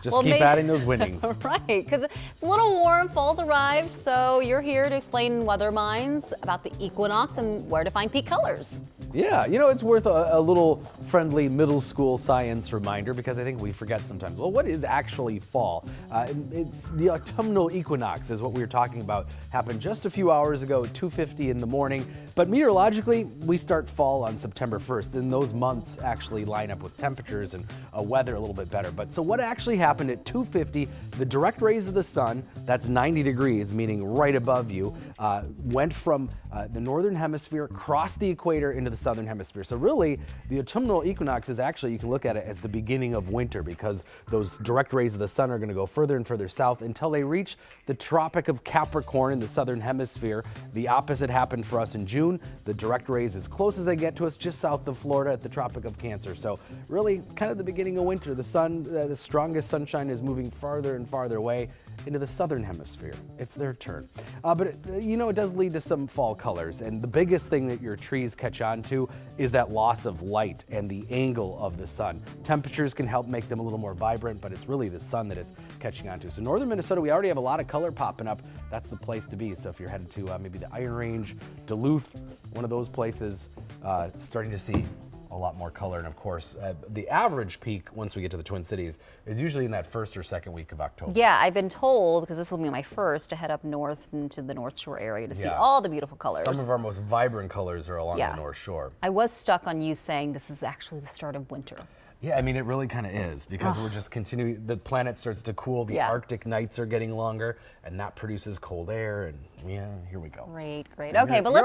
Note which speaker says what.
Speaker 1: Just keep adding those winnings.
Speaker 2: Right, because it's a little warm, fall's arrived, so you're here to explain weather minds about the equinox and where to find peak colors.
Speaker 1: Yeah, you know, it's worth a little friendly middle school science reminder because I think we forget sometimes. Well, what is actually fall? It's the autumnal equinox is what we were talking about. Happened just a few hours ago at 2:50 in the morning. But meteorologically, we start fall on September 1st. And those months actually line up with temperatures and weather a little bit better. But so what actually happened at 2:50, the direct rays of the sun, that's 90 degrees, meaning right above you, went from the northern hemisphere, crossed the equator into the southern hemisphere. So really, the autumnal equinox is actually, you can look at it as the beginning of winter because those direct rays of the sun are going to go further and further south until they reach the Tropic of Capricorn in the southern hemisphere. The opposite happened for us in June. The direct rays as close as they get to us just south of Florida at the Tropic of Cancer. So really kind of the beginning of winter. The sun, the strongest sunshine is moving farther and farther away into the southern hemisphere. It's their turn. But you know, it does lead to some fall colors. And the biggest thing that your trees catch on to is that loss of light and the angle of the sun. Temperatures can help make them a little more vibrant, but it's really the sun that it's catching on to. So northern Minnesota, we already have a lot of color popping up. That's the place to be. So if you're headed to maybe the Iron Range, Duluth, one of those places, starting to see a lot more color. And of course, the average peak once we get to the Twin Cities is usually in that first or second week of October.
Speaker 2: Yeah, I've been told, because this will be my first, to head up north into the North Shore area to see all the beautiful colors.
Speaker 1: Some of our most vibrant colors are along the North Shore.
Speaker 2: I was stuck on you saying this is actually the start of winter.
Speaker 1: Yeah, I mean, it really kind of is because we're just continuing, the planet starts to cool, the Arctic nights are getting longer, and that produces cold air, and yeah, here we go.
Speaker 2: Great, great. Okay, but let's